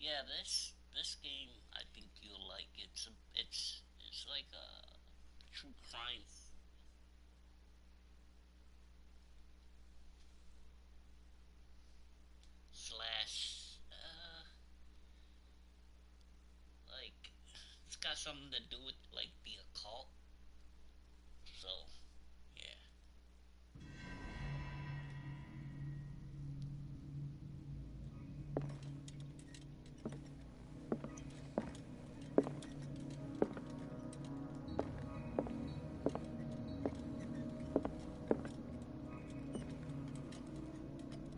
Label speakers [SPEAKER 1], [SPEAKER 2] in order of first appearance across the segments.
[SPEAKER 1] Yeah, this game I think you'll like. It's like a true crime slash like it's got something to do with like the occult. So yeah.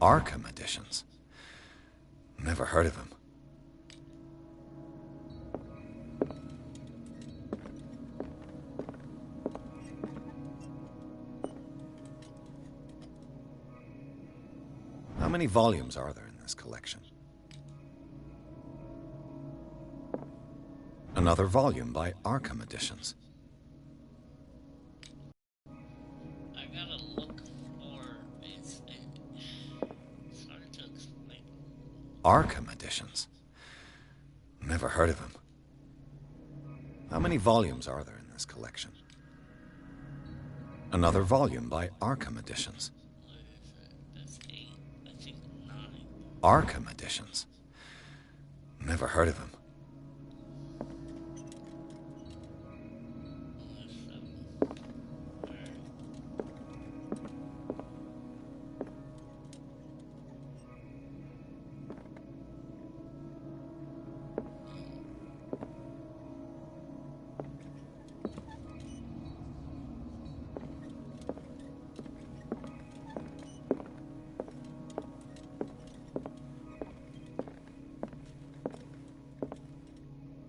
[SPEAKER 2] Arkham editions. Never heard of him. How many volumes are there in this collection? Another volume by Arkham Editions.
[SPEAKER 1] I gotta look for it's hard to explain.
[SPEAKER 2] Arkham Editions. Never heard of him. How many volumes are there in this collection? Another volume by Arkham Editions.
[SPEAKER 1] Where is it? That's eight. I think nine.
[SPEAKER 2] Arkham Editions. Never heard of him.
[SPEAKER 1] Seven. Alright.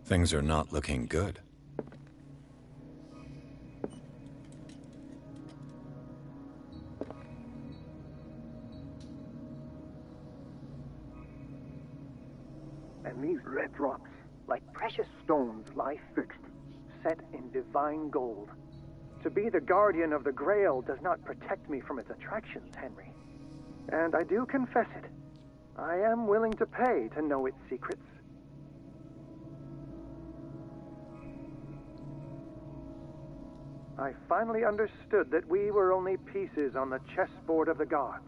[SPEAKER 2] Things are not looking good.
[SPEAKER 3] And these red drops, like precious stones, lie fixed, set in divine gold. To be the guardian of the Grail does not protect me from its attractions, Henry. And I do confess it. I am willing to pay to know its secrets. I finally understood that we were only pieces on the chessboard of the gods.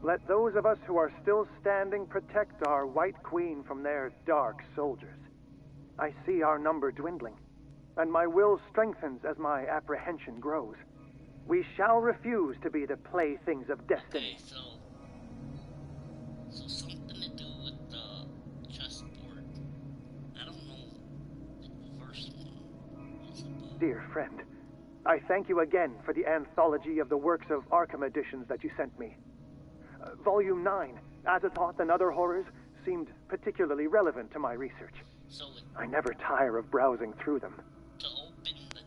[SPEAKER 3] Let those of us who are still standing protect our White Queen from their dark soldiers. I see our number dwindling, and my will strengthens as my apprehension grows. We shall refuse to be the playthings of
[SPEAKER 1] Okay,
[SPEAKER 3] destiny.
[SPEAKER 1] so something to do with the chessboard. I don't know what the first one was about.
[SPEAKER 3] Dear friend, I thank you again for the anthology of the works of Arkham editions that you sent me. Volume 9, Azathoth and Other Horrors, seemed particularly relevant to my research.
[SPEAKER 1] So
[SPEAKER 3] I never tire of browsing through them.
[SPEAKER 1] to open the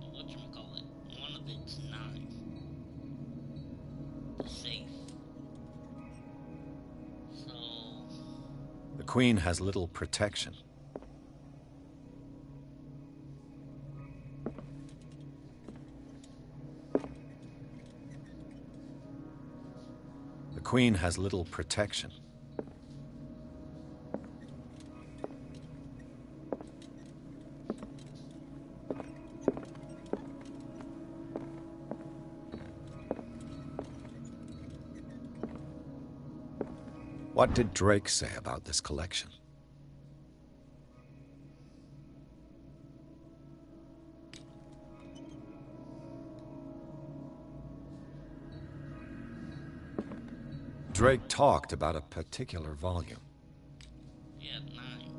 [SPEAKER 1] whatchamacallit, one of its nine, the safe. So
[SPEAKER 2] The Queen has little protection. The Queen has little protection. What did Drake say about this collection? Drake talked about a particular volume.
[SPEAKER 1] yeah, nine.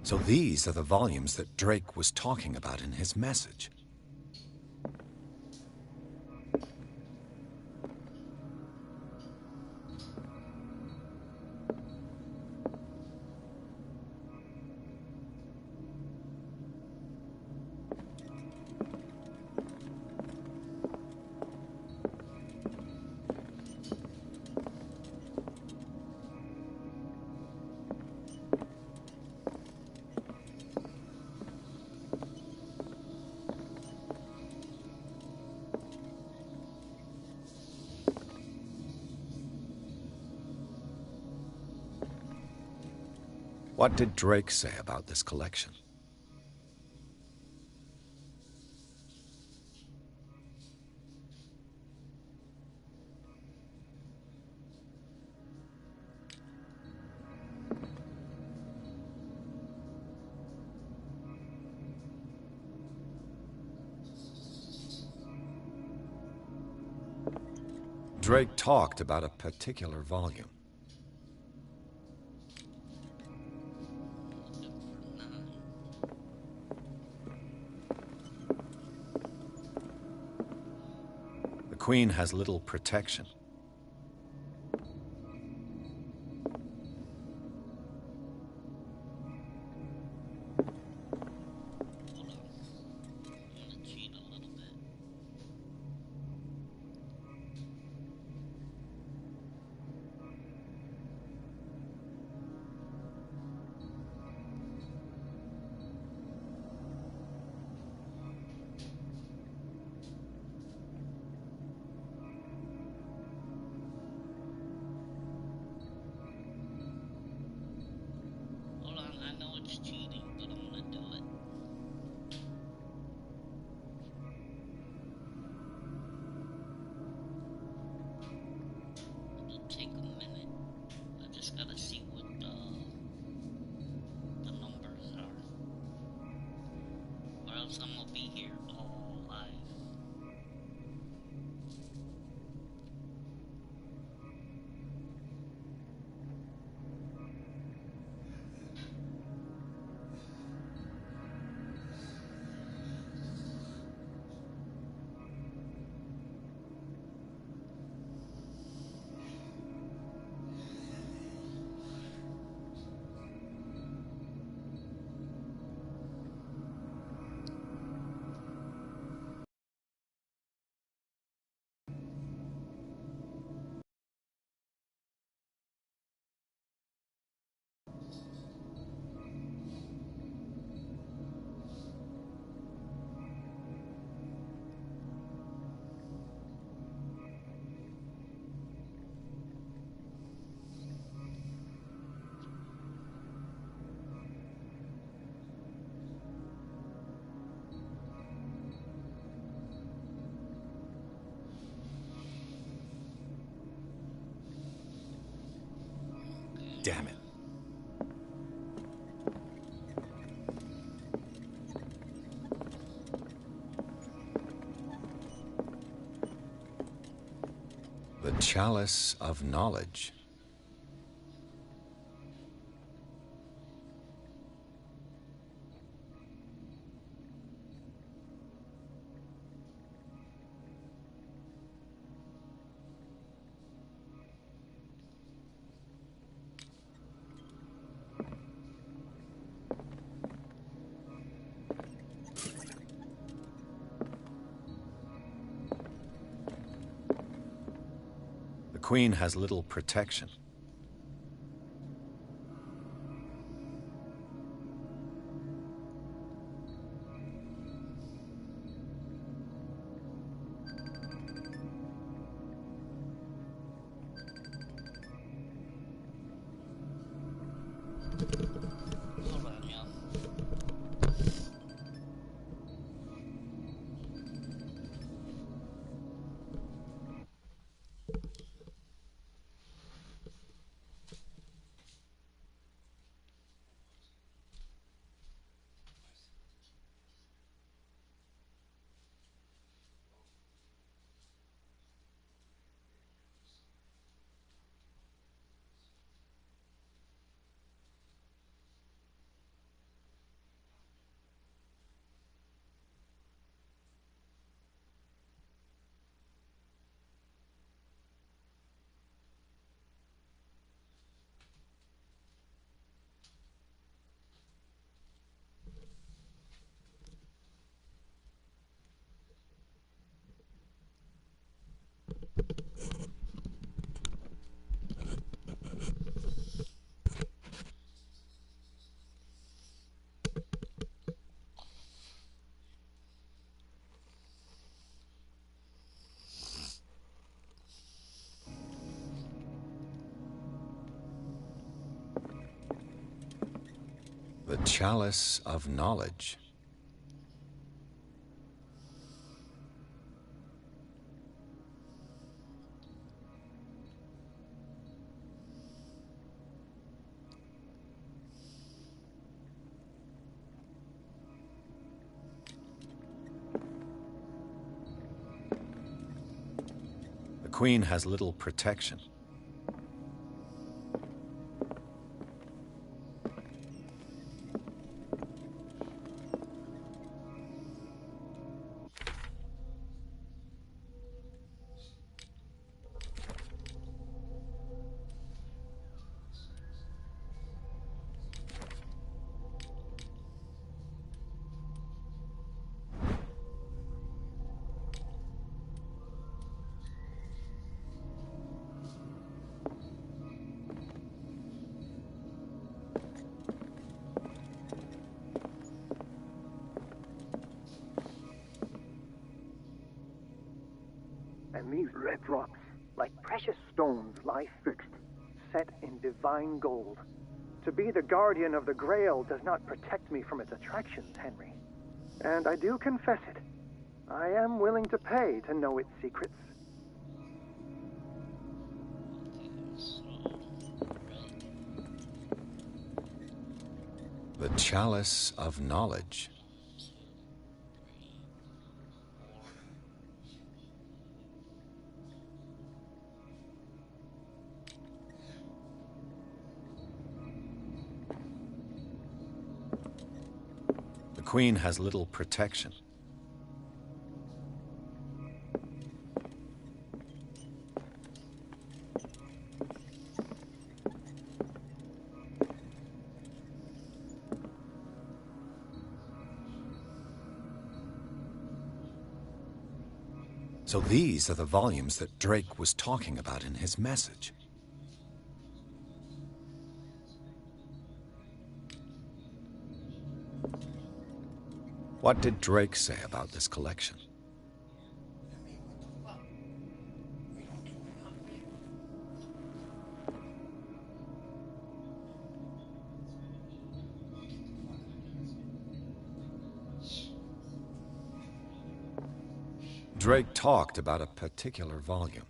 [SPEAKER 2] So these are the volumes that Drake was talking about in his message. What did Drake say about this collection? Drake talked about a particular volume. The Queen has little protection.
[SPEAKER 1] Hold on, I know it's cheating, but I'm gonna do it. It'll take a minute. I just gotta see what the numbers are. Or else I'm gonna be here all live.
[SPEAKER 2] Damn it. The Chalice of Knowledge. The Queen has little protection.
[SPEAKER 1] Hold on, y'all.
[SPEAKER 2] The Chalice of Knowledge. The Queen has little protection.
[SPEAKER 3] And these red rocks, like precious stones, lie fixed, set in divine gold. To be the guardian of the Grail does not protect me from its attractions, Henry. And I do confess it. I am willing to pay to know its secrets.
[SPEAKER 2] The Chalice of Knowledge. The Queen has little protection. So these are the volumes that Drake was talking about in his message. What did Drake say about this collection? Drake talked about a particular volume.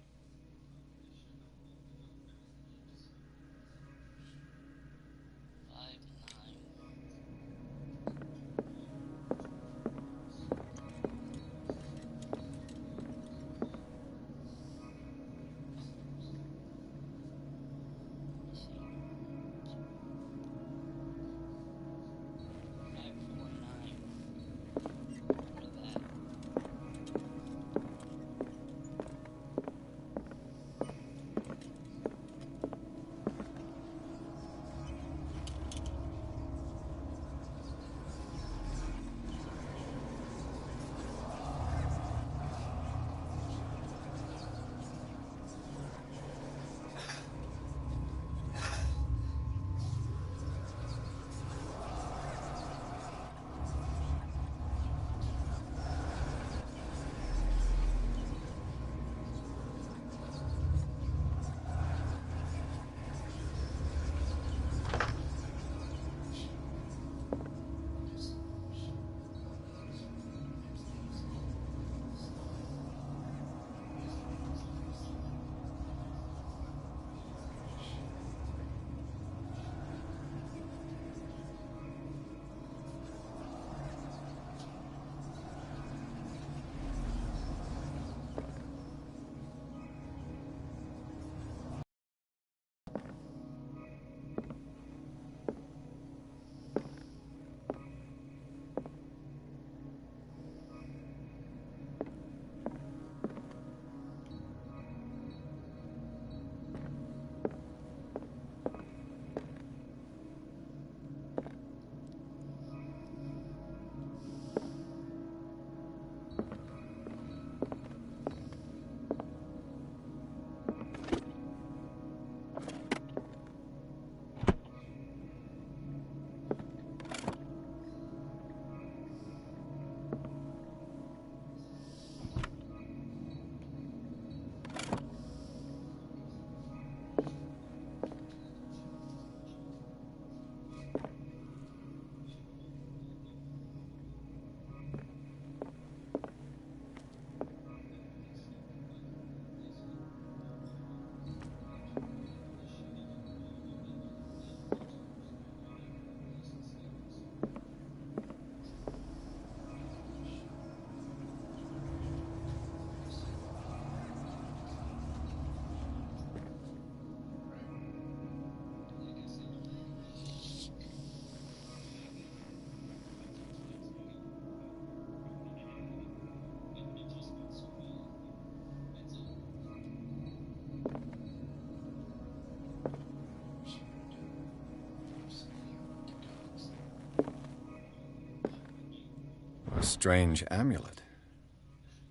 [SPEAKER 2] strange amulet.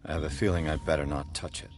[SPEAKER 2] I have a feeling I'd better not touch it.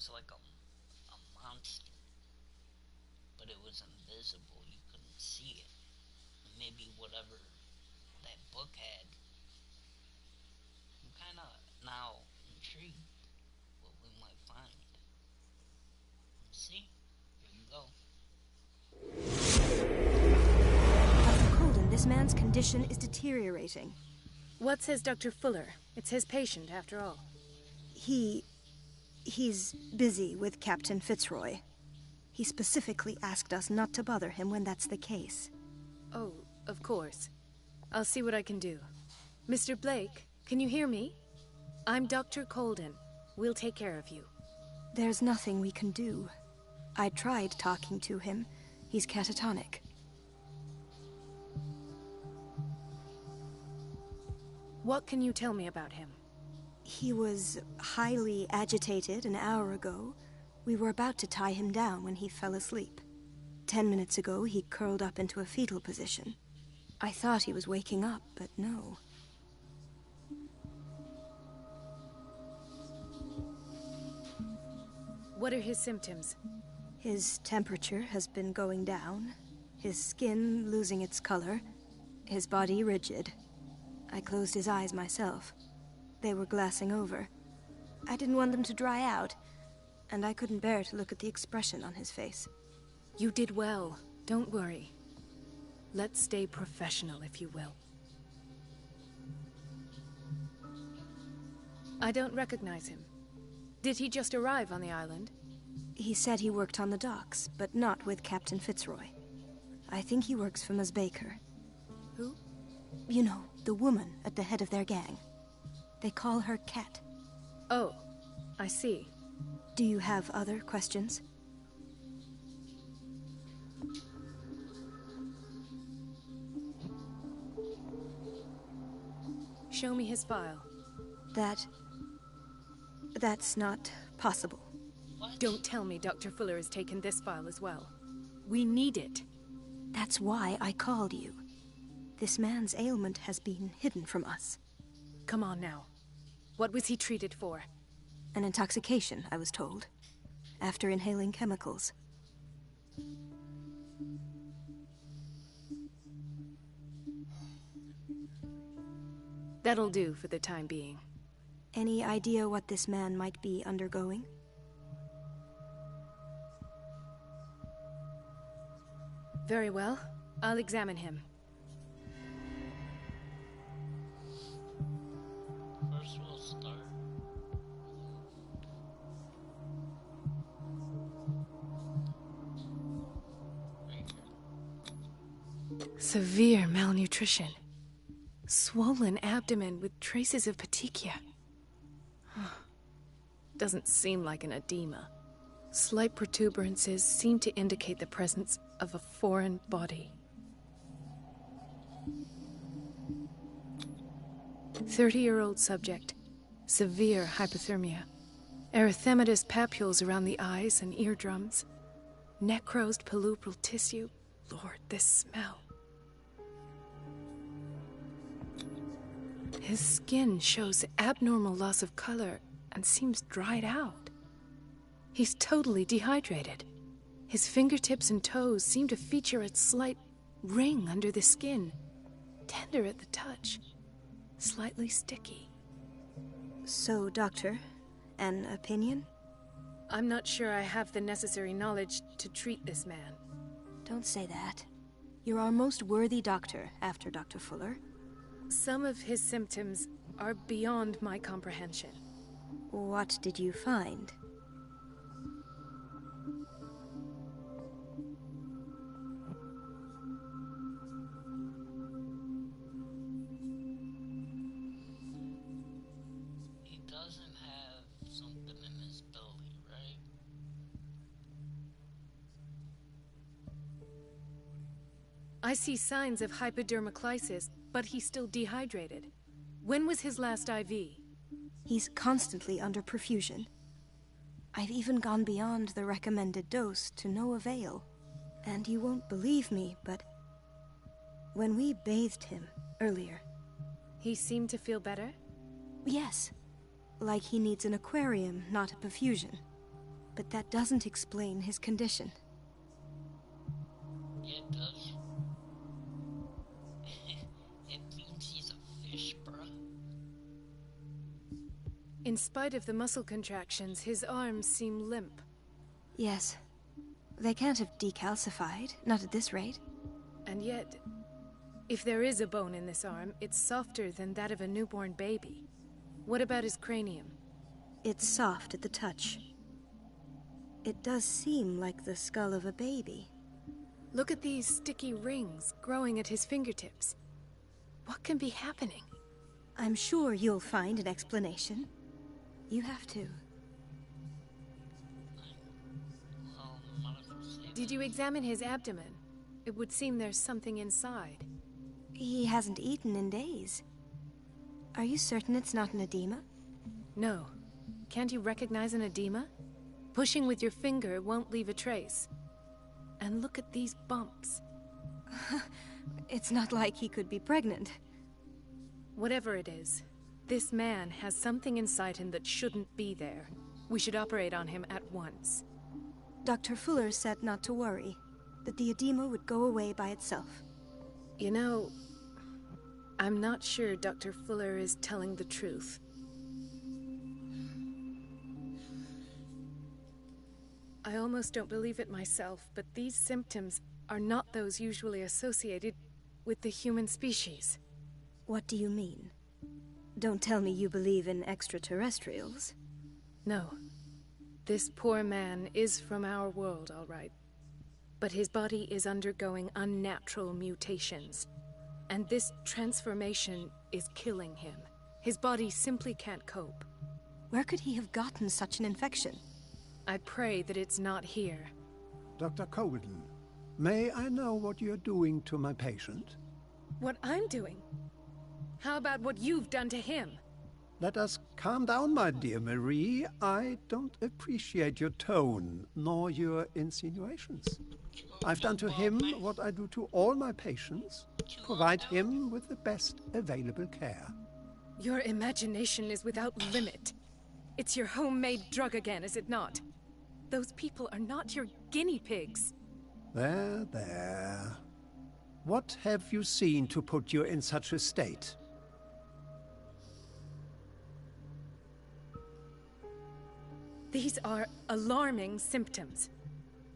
[SPEAKER 1] was like a monster, but it was invisible. You couldn't see it. Maybe whatever that book had. I'm kind of now intrigued what we might find. Let's see. Here you go.
[SPEAKER 4] Dr. Colden, this man's condition is deteriorating.
[SPEAKER 5] What says Dr. Fuller? It's his patient, after all.
[SPEAKER 4] He's busy with Captain Fitzroy. He specifically asked us not to bother him when that's the case.
[SPEAKER 5] Oh, of course. I'll see what I can do. Mr. Blake, can you hear me? I'm Dr. Colden. We'll take care of you.
[SPEAKER 4] There's nothing we can do. I tried talking to him. He's catatonic.
[SPEAKER 5] What can you tell me about him?
[SPEAKER 4] He was highly agitated an hour ago. We were about to tie him down when he fell asleep. 10 minutes ago, he curled up into a fetal position. I thought he was waking up, but no.
[SPEAKER 5] What are his symptoms?
[SPEAKER 4] His temperature has been going down, his skin losing its color, his body rigid. I closed his eyes myself. They were glassing over. I didn't want them to dry out, and I couldn't bear to look at the expression on his face.
[SPEAKER 5] You did well. Don't worry. Let's stay professional, if you will. I don't recognize him. Did he just arrive on the island?
[SPEAKER 4] He said he worked on the docks, but not with Captain Fitzroy. I think he works for Ms. Baker.
[SPEAKER 5] Who?
[SPEAKER 4] You know, the woman at the head of their gang. They call her Cat.
[SPEAKER 5] Oh, I see.
[SPEAKER 4] Do you have other questions?
[SPEAKER 5] Show me his file.
[SPEAKER 4] That's not possible.
[SPEAKER 1] What?
[SPEAKER 5] Don't tell me Dr. Fuller has taken this file as well. We need it.
[SPEAKER 4] That's why I called you. This man's ailment has been hidden from us.
[SPEAKER 5] Come on now. What was he treated for?
[SPEAKER 4] An intoxication, I was told. After inhaling chemicals.
[SPEAKER 5] That'll do for the time being.
[SPEAKER 4] Any idea what this man might be undergoing?
[SPEAKER 5] Very well. I'll examine him.
[SPEAKER 1] First we'll start. Right here.
[SPEAKER 5] Severe malnutrition. Swollen abdomen with traces of petechia. Doesn't seem like an edema. Slight protuberances seem to indicate the presence of a foreign body. 30-year-old subject. Severe hypothermia. Erythematous papules around the eyes and eardrums. Necrosed palpebral tissue. Lord, this smell. His skin shows abnormal loss of color and seems dried out. He's totally dehydrated. His fingertips and toes seem to feature a slight ring under the skin, tender at the touch, slightly sticky.
[SPEAKER 4] So, Doctor, an opinion?
[SPEAKER 5] I'm not sure I have the necessary knowledge to treat this man.
[SPEAKER 4] Don't say that. You're our most worthy doctor after Dr. Fuller.
[SPEAKER 5] Some of his symptoms are beyond my comprehension.
[SPEAKER 4] What did you find?
[SPEAKER 1] He doesn't have something in his belly, right?
[SPEAKER 5] I see signs of hypodermoclysis, but he's still dehydrated. When was his last IV?
[SPEAKER 4] He's constantly under perfusion. I've even gone beyond the recommended dose to no avail. And you won't believe me, but when we bathed him earlier...
[SPEAKER 5] He seemed to feel better?
[SPEAKER 4] Yes, like he needs an aquarium, not a perfusion. But that doesn't explain his condition.
[SPEAKER 1] Yeah, it does. It means he's a fish, bruh.
[SPEAKER 5] In spite of the muscle contractions, his arms seem limp.
[SPEAKER 4] Yes. They can't have decalcified, not at this rate.
[SPEAKER 5] And yet, if there is a bone in this arm, it's softer than that of a newborn baby. What about his cranium?
[SPEAKER 4] It's soft at the touch. It does seem like the skull of a baby.
[SPEAKER 5] Look at these sticky rings growing at his fingertips. What can be happening?
[SPEAKER 4] I'm sure you'll find an explanation. You have to.
[SPEAKER 1] Well, might as well save
[SPEAKER 5] Did you examine his abdomen? It would seem there's something inside.
[SPEAKER 4] He hasn't eaten in days. Are you certain it's not an edema?
[SPEAKER 5] No. Can't you recognize an edema? Pushing with your finger won't leave a trace. And look at these bumps.
[SPEAKER 4] It's not like he could be pregnant.
[SPEAKER 5] Whatever it is, this man has something inside him that shouldn't be there. We should operate on him at once.
[SPEAKER 4] Dr. Fuller said not to worry, that the edema would go away by itself.
[SPEAKER 5] You know, I'm not sure Dr. Fuller is telling the truth. I almost don't believe it myself, but these symptoms are not those usually associated with the human species.
[SPEAKER 4] What do you mean? Don't tell me you believe in extraterrestrials.
[SPEAKER 5] No. This poor man is from our world, all right. But his body is undergoing unnatural mutations. And this transformation is killing him. His body simply can't cope.
[SPEAKER 4] Where could he have gotten such an infection?
[SPEAKER 5] I pray that it's not here.
[SPEAKER 6] Dr. Colden, may I know what you're doing to my patient?
[SPEAKER 5] What I'm doing? How about what you've done to him?
[SPEAKER 6] Let us calm down, my dear Marie. I don't appreciate your tone, nor your insinuations. I've done to him what I do to all my patients, provide him with the best available care.
[SPEAKER 5] Your imagination is without limit. It's your homemade drug again, is it not? Those people are not your guinea pigs.
[SPEAKER 6] There, there. What have you seen to put you in such a state?
[SPEAKER 5] These are alarming symptoms.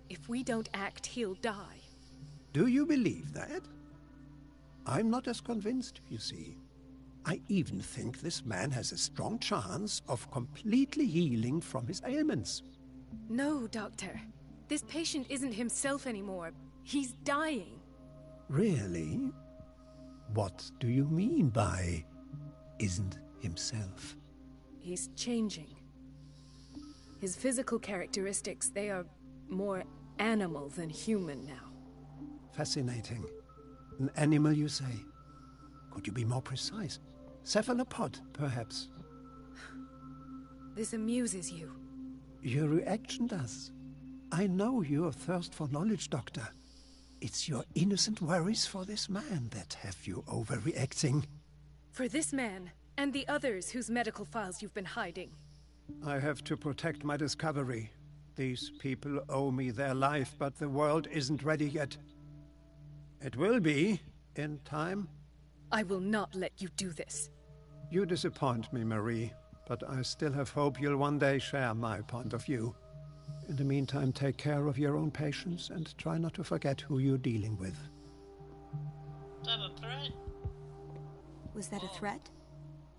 [SPEAKER 5] If we don't act, he'll die.
[SPEAKER 6] Do you believe that? I'm not as convinced, you see. I even think this man has a strong chance of completely healing from his ailments.
[SPEAKER 5] No, Doctor. This patient isn't himself anymore. He's dying.
[SPEAKER 6] Really? What do you mean by isn't himself?
[SPEAKER 5] He's changing. His physical characteristics, they are more animal than human now.
[SPEAKER 6] Fascinating. An animal, you say? Could you be more precise? Cephalopod, perhaps?
[SPEAKER 5] This amuses you.
[SPEAKER 6] Your reaction does. I know your thirst for knowledge, Doctor. It's your innocent worries for this man that have you overreacting.
[SPEAKER 5] For this man, and the others whose medical files you've been hiding.
[SPEAKER 6] I have to protect my discovery. These people owe me their life, but the world isn't ready yet. It will be, in time.
[SPEAKER 5] I will not let you do this.
[SPEAKER 6] You disappoint me, Marie, but I still have hope you'll one day share my point of view. In the meantime, take care of your own patients and try not to forget who you're dealing with.
[SPEAKER 1] Is that a threat?
[SPEAKER 4] Was that a threat?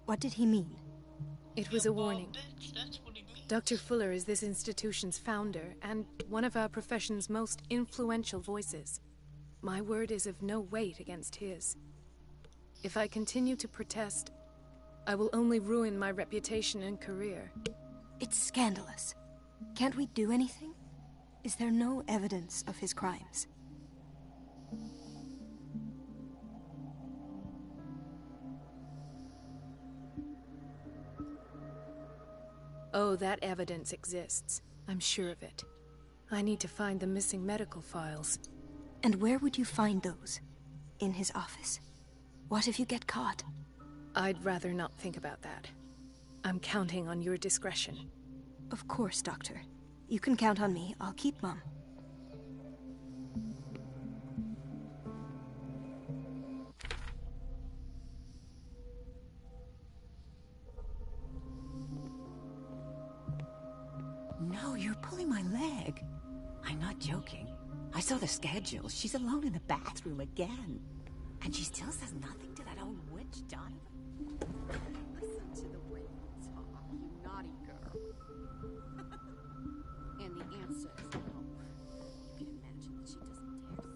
[SPEAKER 4] What did he mean?
[SPEAKER 5] It was a warning.
[SPEAKER 1] Bitch, that's what he means.
[SPEAKER 5] Dr. Fuller is this institution's founder and one of our profession's most influential voices. My word is of no weight against his. If I continue to protest, I will only ruin my reputation and career.
[SPEAKER 4] It's scandalous. Can't we do anything? Is there no evidence of his crimes?
[SPEAKER 5] Oh, that evidence exists. I'm sure of it. I need to find the missing medical files.
[SPEAKER 4] And where would you find those? In his office? What if you get caught?
[SPEAKER 5] I'd rather not think about that. I'm counting on your discretion.
[SPEAKER 4] Of course, Doctor. You can count on me. I'll keep Mum.
[SPEAKER 7] No, you're pulling my leg. I'm not joking. I saw the schedule. She's alone in the bathroom again. And she still says nothing to that old witch, Donovan.
[SPEAKER 8] Listen to the way you talk, you naughty girl. And the answer is no. You can imagine that she doesn't dare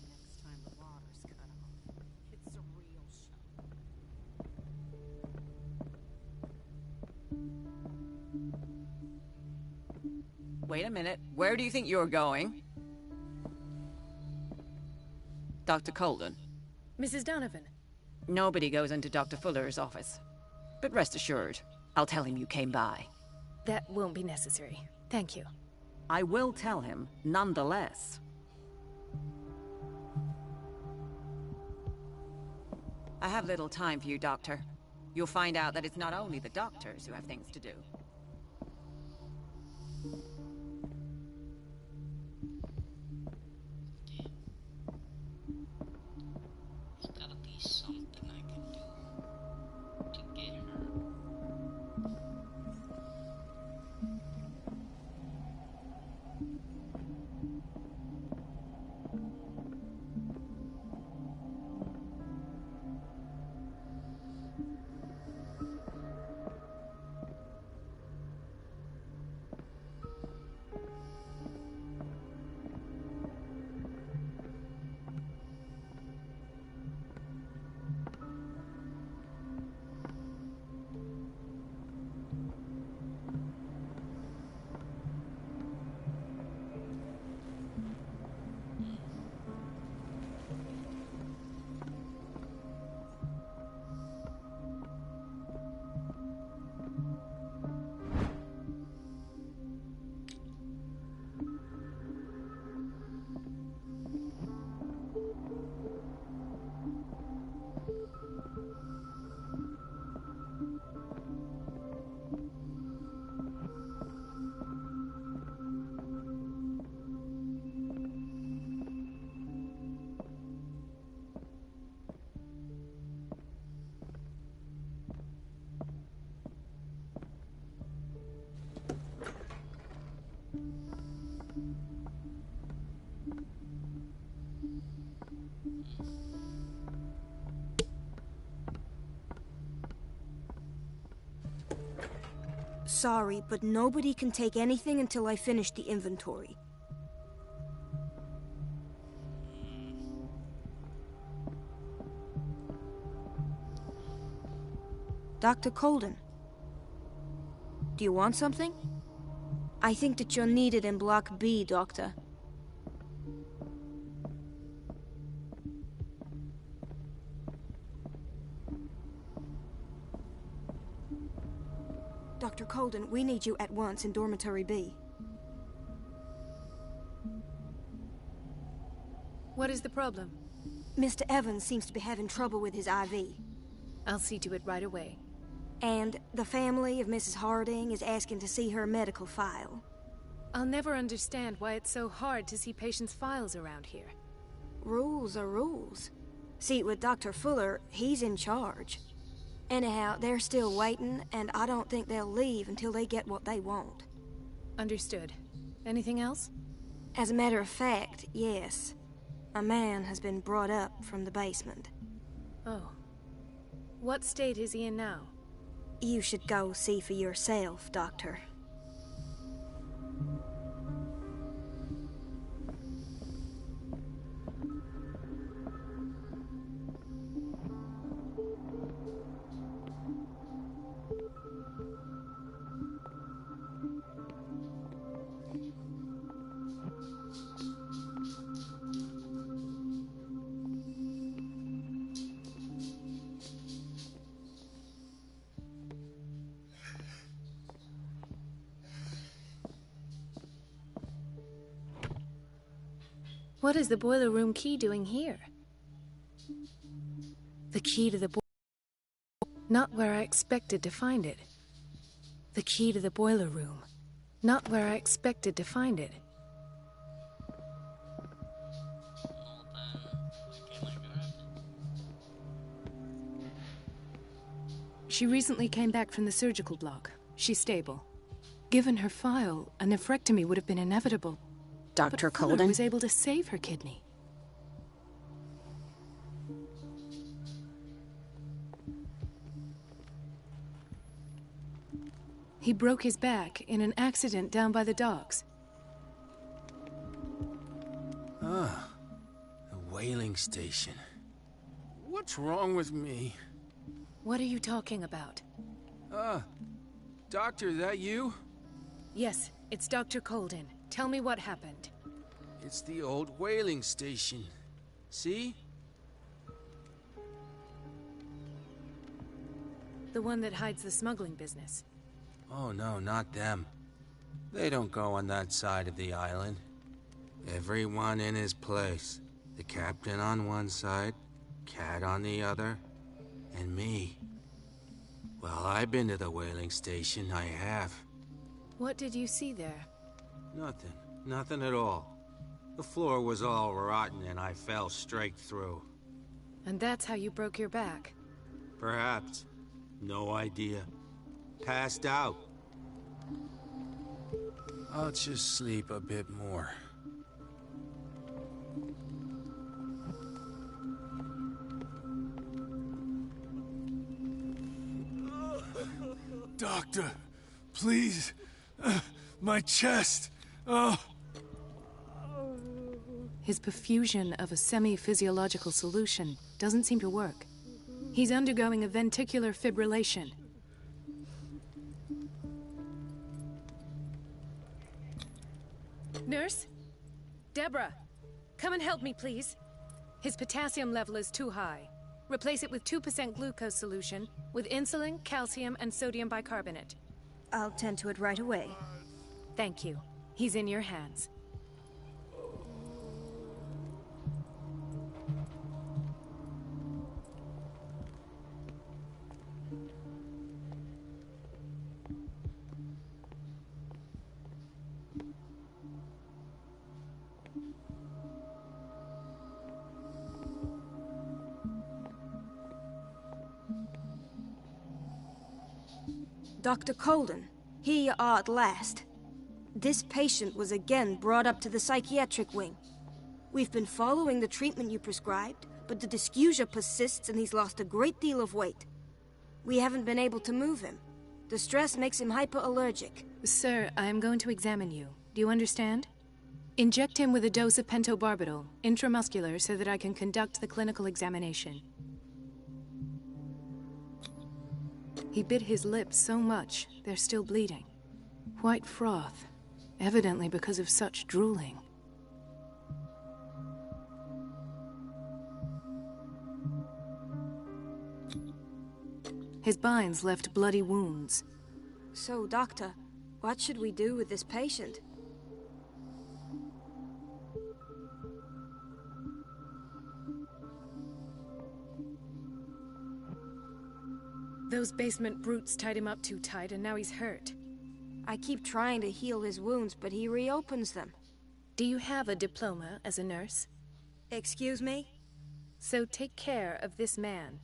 [SPEAKER 8] next time the water's cut off. It's a real show.
[SPEAKER 7] Wait a minute. Where do you think you're going? Dr. Colden.
[SPEAKER 5] Mrs. Donovan.
[SPEAKER 7] Nobody goes into Dr. Fuller's office. But rest assured, I'll tell him you came by.
[SPEAKER 5] That won't be necessary. Thank you.
[SPEAKER 7] I will tell him, nonetheless. I have little time for you, Doctor. You'll find out that it's not only the doctors who have things to do.
[SPEAKER 1] There's gotta be something I can do to get her.
[SPEAKER 4] Sorry, but nobody can take anything until I finish the inventory. Dr. Colden, do you want something? I think that you're needed in Block B, Doctor. Dr. Colden, we need you at once in Dormitory B.
[SPEAKER 5] What is the problem?
[SPEAKER 4] Mr. Evans seems to be having trouble with his IV.
[SPEAKER 5] I'll see to it right away.
[SPEAKER 4] And the family of Mrs. Harding is asking to see her medical file.
[SPEAKER 5] I'll never understand why it's so hard to see patients' files around here.
[SPEAKER 4] Rules are rules. See, with Dr. Fuller, he's in charge. Anyhow, they're still waiting, and I don't think they'll leave until they get what they want.
[SPEAKER 5] Understood. Anything else?
[SPEAKER 4] As a matter of fact, yes. A man has been brought up from the basement.
[SPEAKER 5] Oh. What state is he in now?
[SPEAKER 4] You should go see for yourself, Doctor.
[SPEAKER 5] What is the boiler room key doing here? The key to the not where I expected to find it. The key to the boiler room. Not where I expected to find it.
[SPEAKER 1] Well then, why can't I grab it?
[SPEAKER 5] She recently came back from the surgical block. She's stable. Given her file, a nephrectomy would have been inevitable.
[SPEAKER 7] Dr.
[SPEAKER 5] But Fuller
[SPEAKER 7] Colden?
[SPEAKER 5] was able to save her kidney. He broke his back in an accident down by the docks.
[SPEAKER 9] Ah, the whaling station. What's wrong with me?
[SPEAKER 5] What are you talking about?
[SPEAKER 9] Doctor, that you?
[SPEAKER 5] Yes, it's Dr. Colden. Tell me what happened.
[SPEAKER 9] It's the old whaling station. See?
[SPEAKER 5] The one that hides the smuggling business.
[SPEAKER 9] Oh no, not them. They don't go on that side of the island. Everyone in his place. The captain on one side, Cat on the other, and me. Well, I've been to the whaling station, I have.
[SPEAKER 5] What did you see there?
[SPEAKER 9] Nothing. Nothing at all. The floor was all rotten and I fell straight through.
[SPEAKER 5] And that's how you broke your back?
[SPEAKER 9] Perhaps. No idea. Passed out. I'll just sleep a bit more.
[SPEAKER 10] Doctor, please. My chest. Oh.
[SPEAKER 5] His perfusion of a semi-physiological solution doesn't seem to work. He's undergoing a ventricular fibrillation. Nurse? Deborah, come and help me, please. His potassium level is too high. Replace it with 2% glucose solution with insulin, calcium, and sodium bicarbonate.
[SPEAKER 4] I'll tend to it right away.
[SPEAKER 5] Thank you. He's in your hands.
[SPEAKER 4] Dr. Colden, here you are at last. This patient was again brought up to the psychiatric wing. We've been following the treatment you prescribed, but the dysgeusia persists and he's lost a great deal of weight. We haven't been able to move him. The stress makes him hyperallergic.
[SPEAKER 5] Sir, I am going to examine you. Do you understand? Inject him with a dose of pentobarbital, intramuscular, so that I can conduct the clinical examination. He bit his lips so much, they're still bleeding. White froth, evidently because of such drooling. His binds left bloody wounds.
[SPEAKER 4] So, Doctor, what should we do with this patient?
[SPEAKER 5] Those basement brutes tied him up too tight, and now he's hurt.
[SPEAKER 4] I keep trying to heal his wounds, but he reopens them.
[SPEAKER 5] Do you have a diploma as a nurse?
[SPEAKER 4] Excuse me?
[SPEAKER 5] So take care of this man.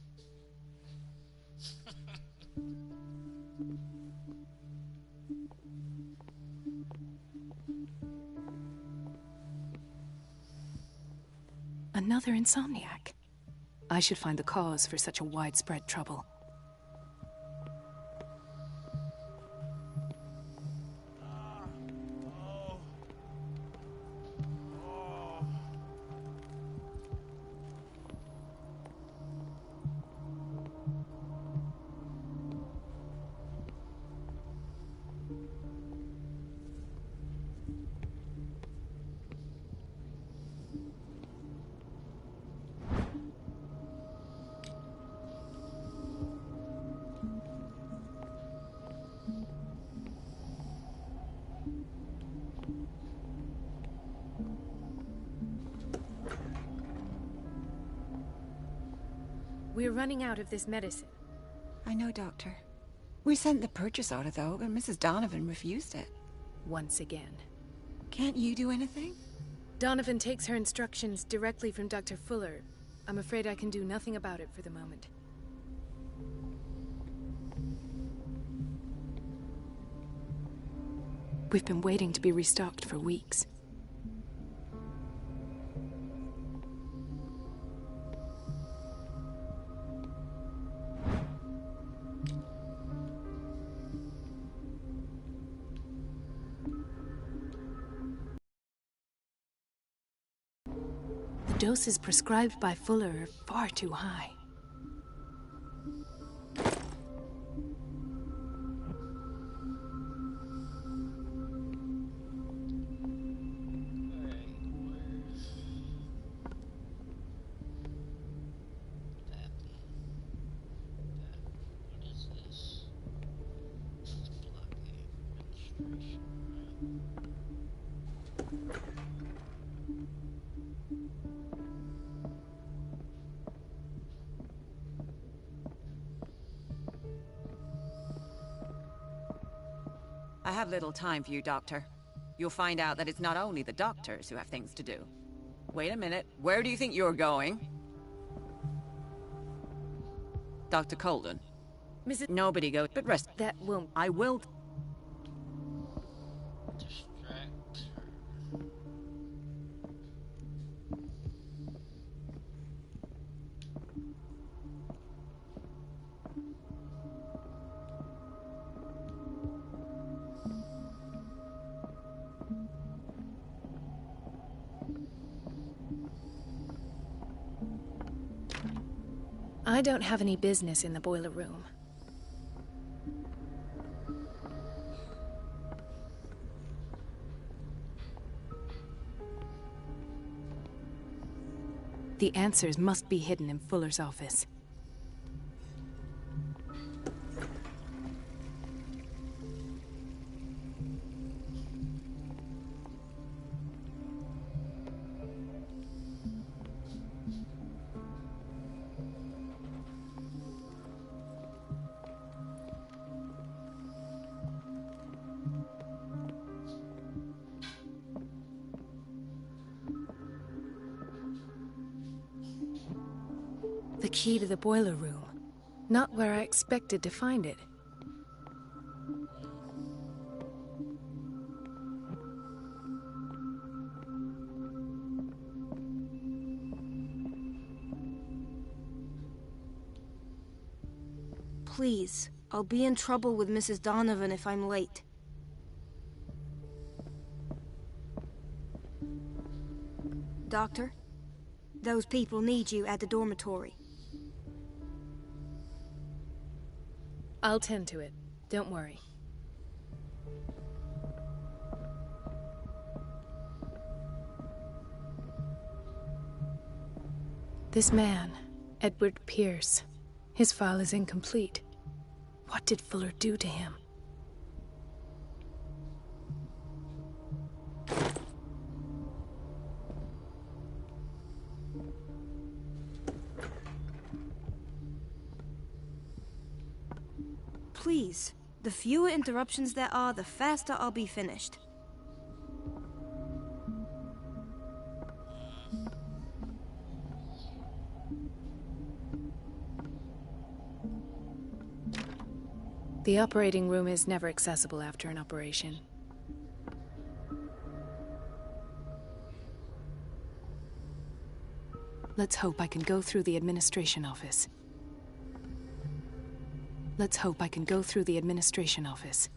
[SPEAKER 5] Another insomniac. I should find the cause for such a widespread trouble. We're running out of this medicine.
[SPEAKER 7] I know, Doctor. We sent the purchase order, though, but Mrs. Donovan refused it.
[SPEAKER 5] Once again.
[SPEAKER 7] Can't you do anything?
[SPEAKER 5] Donovan takes her instructions directly from Dr. Fuller. I'm afraid I can do nothing about it for the moment. We've been waiting to be restocked for weeks. The doses prescribed by Fuller are far too high.
[SPEAKER 7] I have little time for you, Doctor. You'll find out that it's not only the doctors who have things to do. Wait a minute. Where do you think you're going? Dr. Colden.
[SPEAKER 5] Mrs.
[SPEAKER 7] Nobody goes, but rest.
[SPEAKER 5] That won't...
[SPEAKER 7] I will...
[SPEAKER 1] Distract her.
[SPEAKER 5] I don't have any business in the boiler room. The answers must be hidden in Fuller's office. The key to the boiler room. Not where I expected to find it.
[SPEAKER 4] Please, I'll be in trouble with Mrs. Donovan if I'm late. Doctor, those people need you at the dormitory.
[SPEAKER 5] I'll tend to it. Don't worry. This man, Edward Pierce, his file is incomplete. What did Fuller do to him?
[SPEAKER 4] Please, the fewer interruptions there are, the faster I'll be finished.
[SPEAKER 5] The operating room is never accessible after an operation. Let's hope I can go through the administration office. Let's hope I can go through the administration office.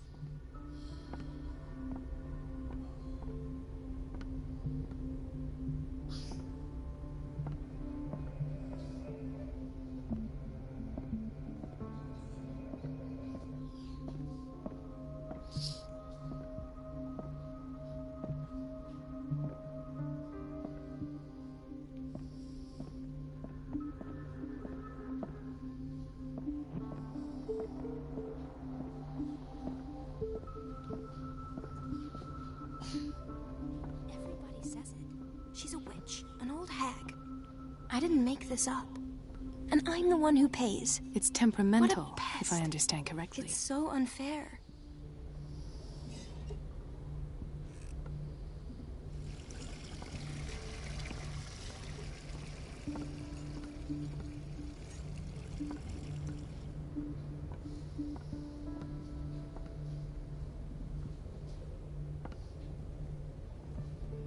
[SPEAKER 4] Everybody says it. She's a witch, an old hag. I didn't make this up. And I'm the one who pays.
[SPEAKER 5] It's temperamental,
[SPEAKER 4] What a pest.
[SPEAKER 5] if I understand correctly.
[SPEAKER 4] It's so unfair.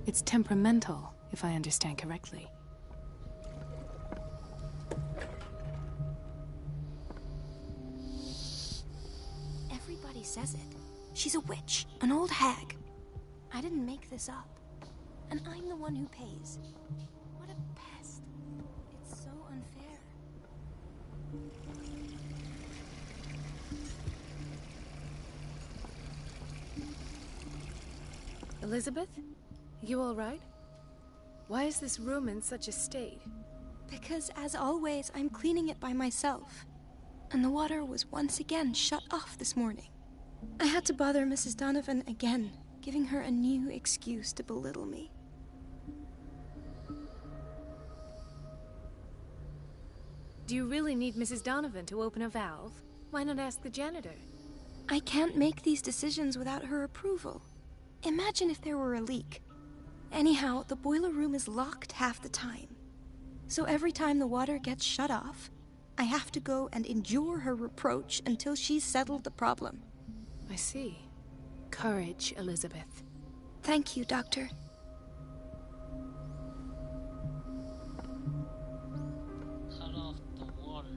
[SPEAKER 5] It's temperamental, if I understand correctly.
[SPEAKER 4] Everybody says it. She's a witch, an old hag. I didn't make this up. And I'm the one who pays. What a pest. It's so unfair.
[SPEAKER 5] Elizabeth? You all right? Why is this room in such a state?
[SPEAKER 4] Because, as always, I'm cleaning it by myself. And the water was once again shut off this morning. I had to bother Mrs. Donovan again, giving her a new excuse to belittle me.
[SPEAKER 5] Do you really need Mrs. Donovan to open a valve? Why not ask the janitor?
[SPEAKER 4] I can't make these decisions without her approval. Imagine if there were a leak. Anyhow, the boiler room is locked half the time. So every time the water gets shut off, I have to go and endure her reproach until she's settled the problem.
[SPEAKER 5] I see. Courage, Elizabeth.
[SPEAKER 4] Thank you, Doctor.
[SPEAKER 1] Cut off the water.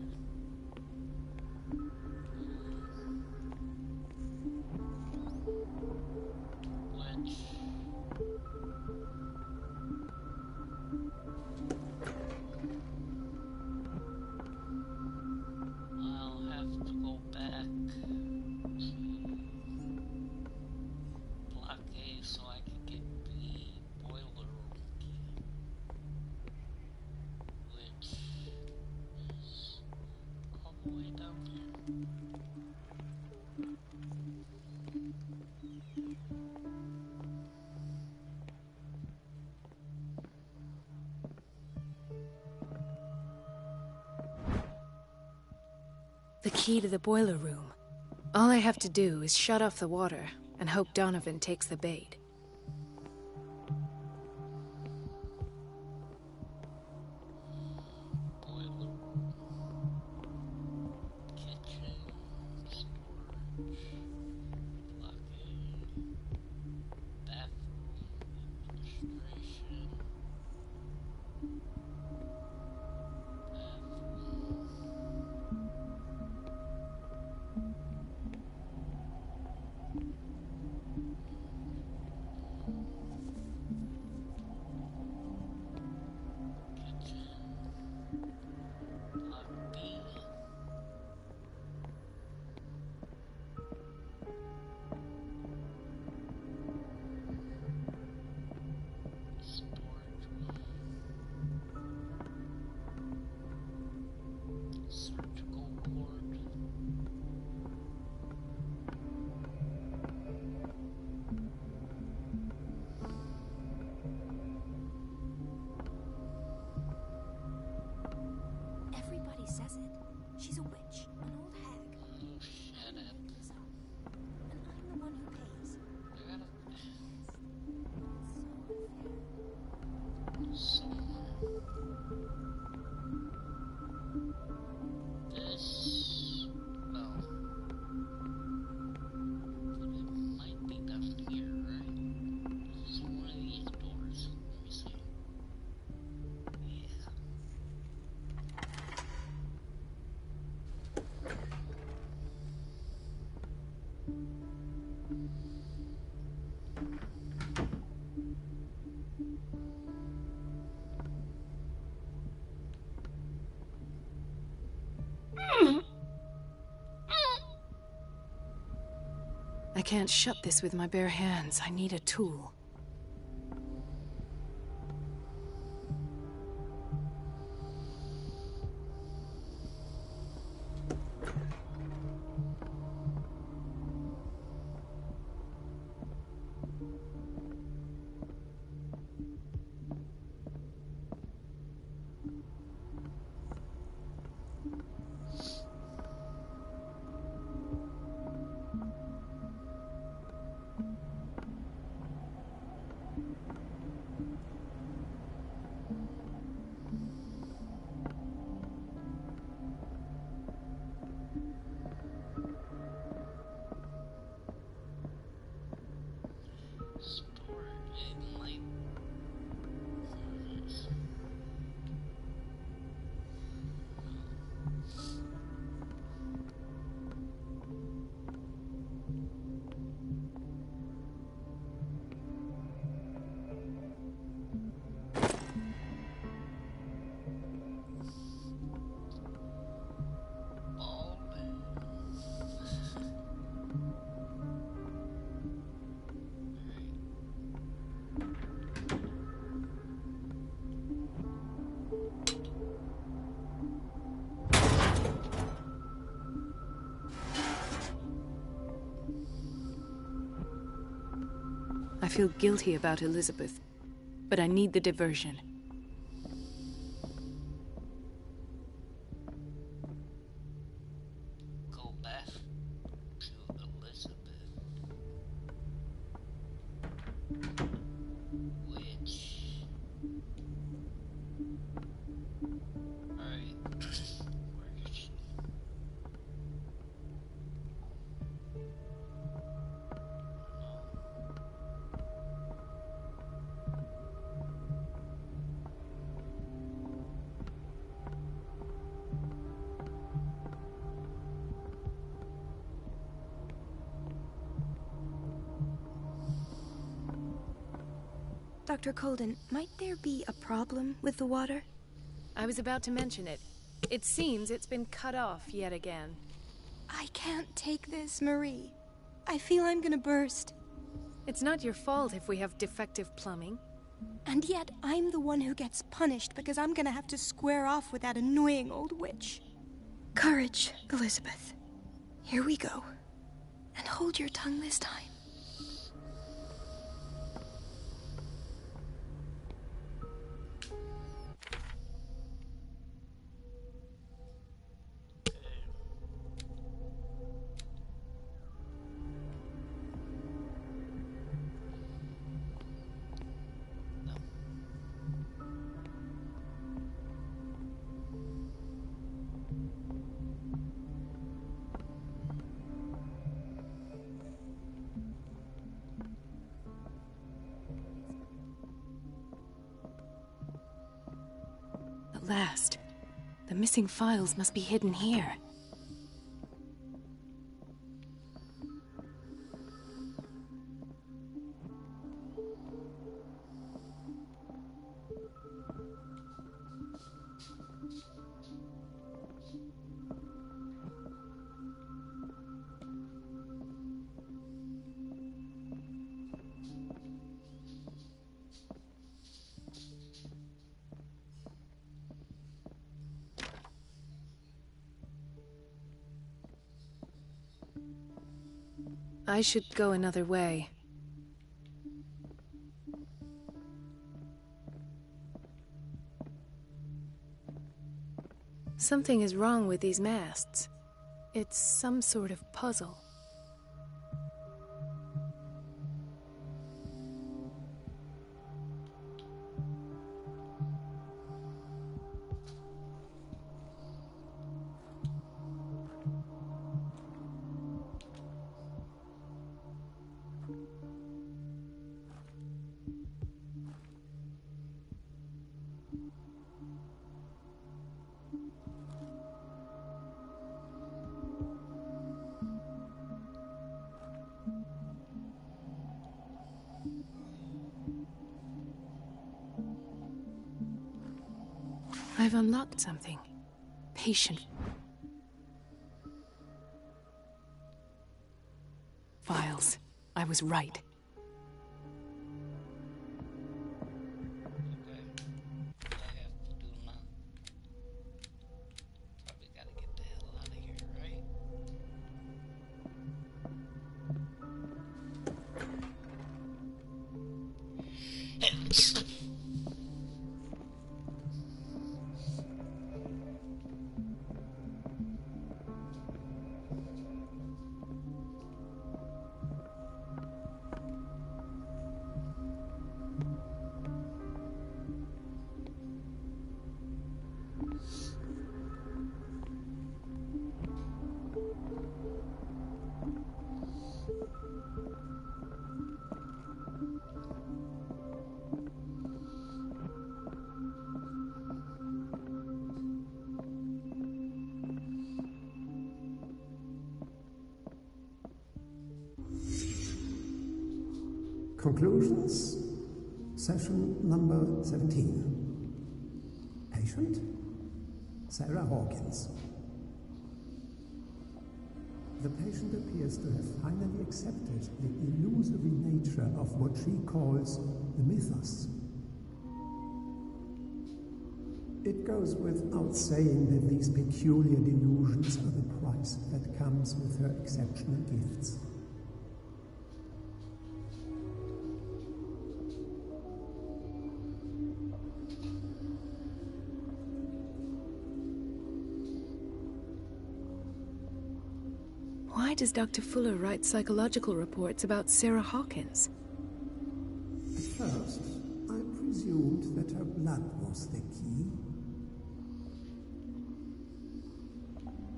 [SPEAKER 1] Which... I'll have to go back to Block A so I can get the boiler room key, which is all the way down there.
[SPEAKER 5] The key to the boiler room. All I have to do is shut off the water and hope Donovan takes the bait.
[SPEAKER 1] Boiler room, kitchen, storage, Block A, bathroom, administration, bathroom. Block B. Storage room. Surgical ward.
[SPEAKER 4] Everybody says it. She's a witch, an old hag.
[SPEAKER 1] Oh, shut up.
[SPEAKER 4] Make this up. And I'm the one who pays.
[SPEAKER 1] I gotta...
[SPEAKER 4] It's so unfair.
[SPEAKER 1] This... well... but it might be down here, right? This is one of these doors. Let me see. Yeah.
[SPEAKER 5] I can't shut this with my bare hands. I need a tool. I feel guilty about Elizabeth, but I need the diversion.
[SPEAKER 1] Go back to Elizabeth. Which... Alright. Where is she?
[SPEAKER 4] Dr. Colden, might there be a problem with the water?
[SPEAKER 5] I was about to mention it. It seems it's been cut off yet again.
[SPEAKER 4] I can't take this, Marie. I feel I'm gonna burst.
[SPEAKER 5] It's not your fault if we have defective plumbing.
[SPEAKER 4] And yet, I'm the one who gets punished because I'm gonna have to square off with that annoying old witch. Courage, Elizabeth. Here we go. And hold your tongue this time.
[SPEAKER 5] At last. The missing files must be hidden here. I should go another way. Something is wrong with these masts. It's some sort of puzzle. I've unlocked something. Patient files. I was right.
[SPEAKER 1] Okay. What I have to do now? Probably gotta get the hell out of here, right?
[SPEAKER 6] Conclusions, session number 17. Patient, Sarah Hawkins. The patient appears to have finally accepted the illusory nature of what she calls the mythos. It goes without saying that these peculiar delusions are the price that comes with her exceptional gifts.
[SPEAKER 5] why does Dr. Fuller write psychological reports about Sarah Hawkins?
[SPEAKER 6] At first, I presumed that her blood was the key.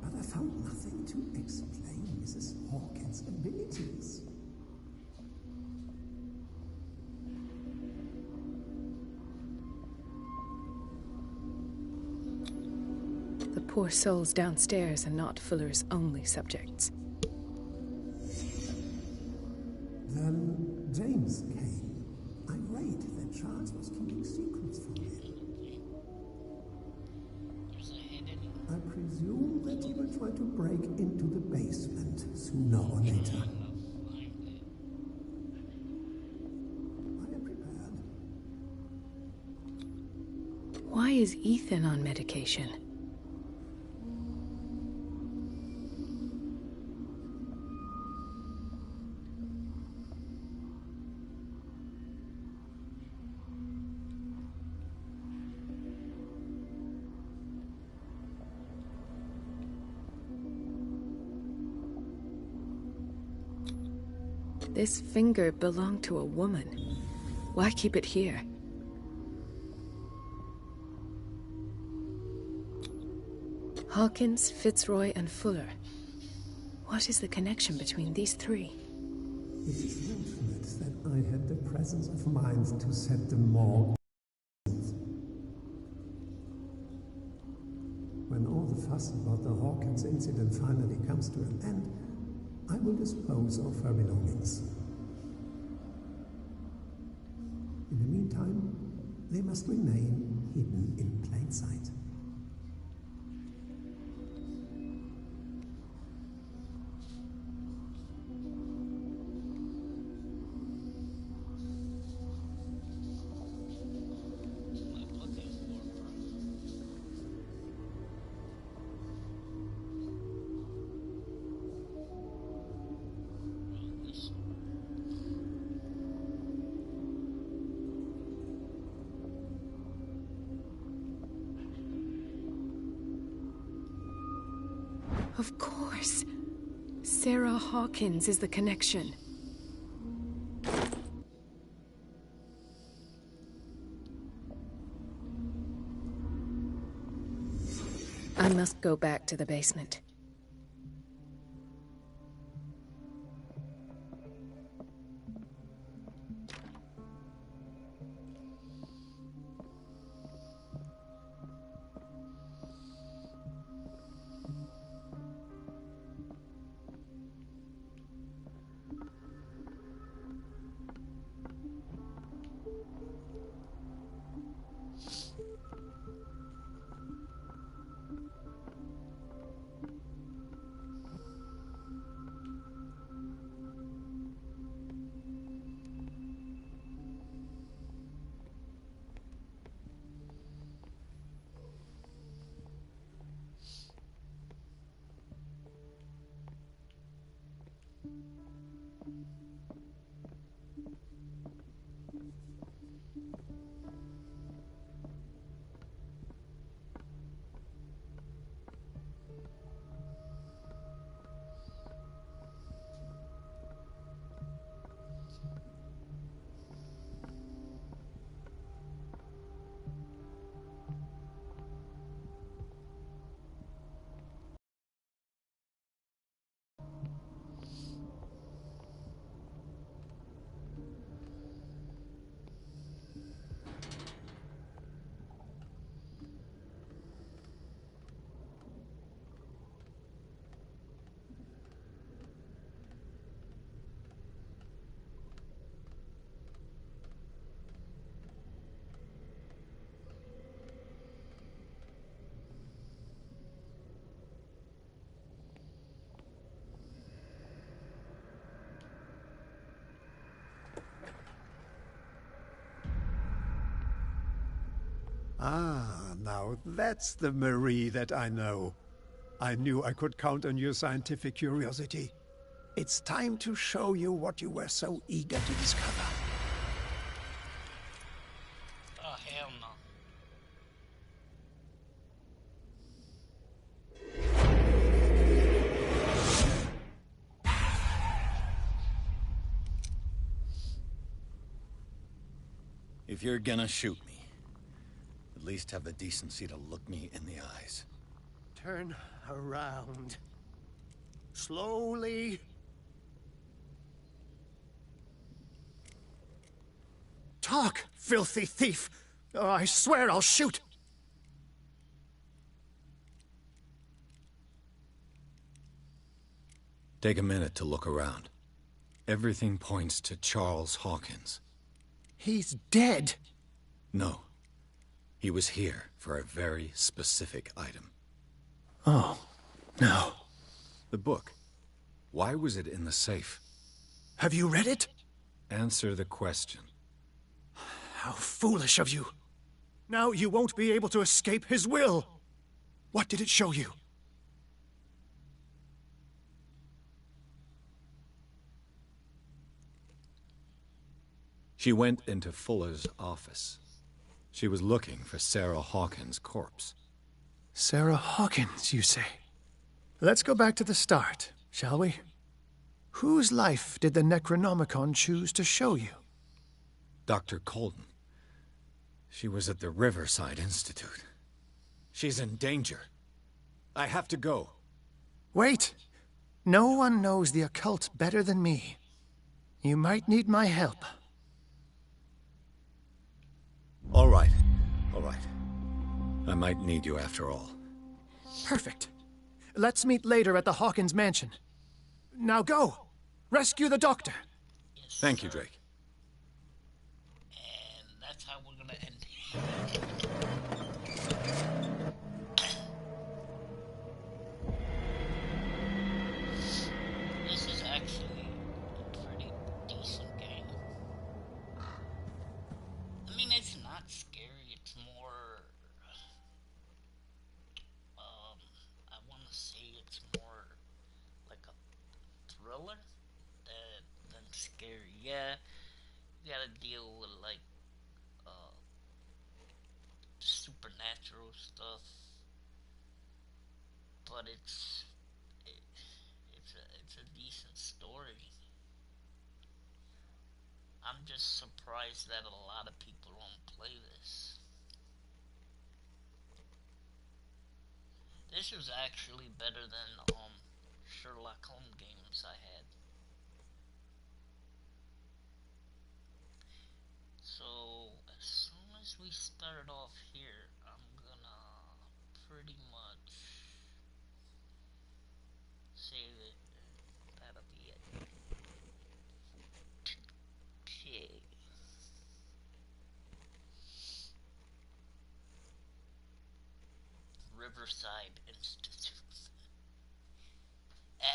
[SPEAKER 6] But I found nothing to explain Mrs. Hawkins' abilities.
[SPEAKER 5] The poor souls downstairs are not Fuller's only subjects.
[SPEAKER 6] Then James came. Irate that Charles was keeping secrets from him. I presume that he will try to break into the basement sooner or later. I am prepared.
[SPEAKER 5] Why is Ethan on medication? This finger belonged to a woman. Why keep it here? Hawkins, Fitzroy, and Fuller. What is the connection between these three?
[SPEAKER 6] It is fortunate that I had the presence of mind to set them more. When all the fuss about the Hawkins incident finally comes to an end, I will dispose of her belongings. In the meantime, they must remain hidden in plain sight.
[SPEAKER 5] Of course. Sarah Hawkins is the connection. I must go back to the basement.
[SPEAKER 6] Ah, now that's the Marie that I know. I knew I could count on your scientific curiosity. It's time to show you what you were so eager to discover.
[SPEAKER 1] Oh, hell no.
[SPEAKER 2] If you're gonna shoot me, at least have the decency to look me in the eyes.
[SPEAKER 6] Turn around. Slowly. Talk, filthy thief! Or I swear I'll shoot!
[SPEAKER 2] Take a minute to look around. Everything points to Charles Hawkins.
[SPEAKER 6] He's dead!
[SPEAKER 2] No. He was here for a very specific item.
[SPEAKER 6] Oh, no.
[SPEAKER 2] The book. Why was it in the safe?
[SPEAKER 6] Have you read it?
[SPEAKER 2] Answer the question.
[SPEAKER 6] How foolish of you. Now you won't be able to escape his will. What did it show you?
[SPEAKER 2] She went into Fuller's office. She was looking for Sarah Hawkins' corpse.
[SPEAKER 6] Sarah Hawkins, you say? Let's go back to the start, shall we? Whose life did the Necronomicon choose to show you?
[SPEAKER 2] Dr. Colden. She was at the Riverside Institute. She's in danger. I have to go.
[SPEAKER 6] Wait! No one knows the occult better than me. You might need my help.
[SPEAKER 2] All right. All right. I might need you after all.
[SPEAKER 6] Perfect. Let's meet later at the Hawkins mansion. Now go! Rescue the doctor!
[SPEAKER 1] Yes,
[SPEAKER 2] Thank you,
[SPEAKER 1] sir.
[SPEAKER 2] Drake.
[SPEAKER 1] And that's how we're gonna end. This is actually a pretty decent game. I mean, it's not scary, it's more, I want to say it's more like a thriller than scary. Yeah, you gotta deal with, like, supernatural stuff, but it's a decent story. I'm just surprised that a lot of people don't play this. This was actually better than Sherlock Holmes games I had. So as soon as we start off here, I'm gonna pretty much say that that'll be it. Okay. Riverside Institute.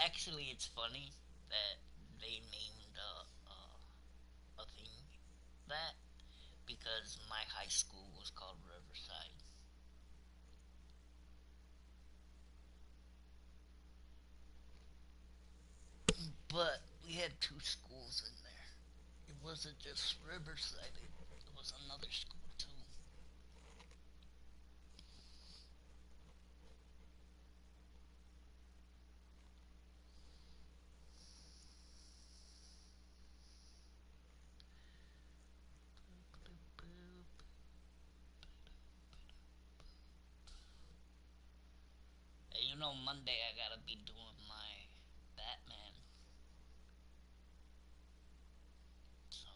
[SPEAKER 1] Actually, it's funny that they named a thing that, because my high school was called Riverside. But we had two schools in there. It wasn't just Riverside, it was another school too. Hey, you know, Monday I gotta be doing my Batman. So,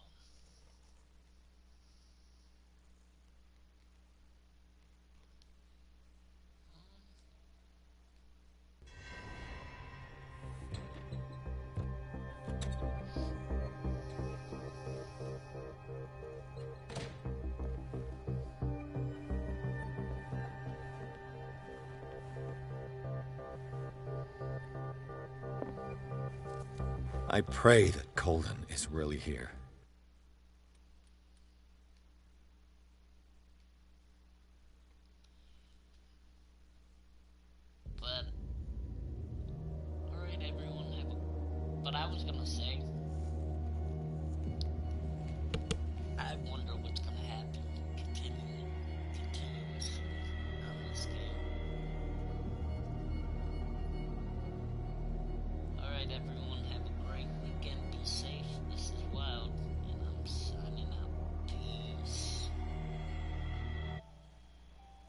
[SPEAKER 2] I pray that Colden is really here.
[SPEAKER 1] but alright, everyone, but I was gonna say,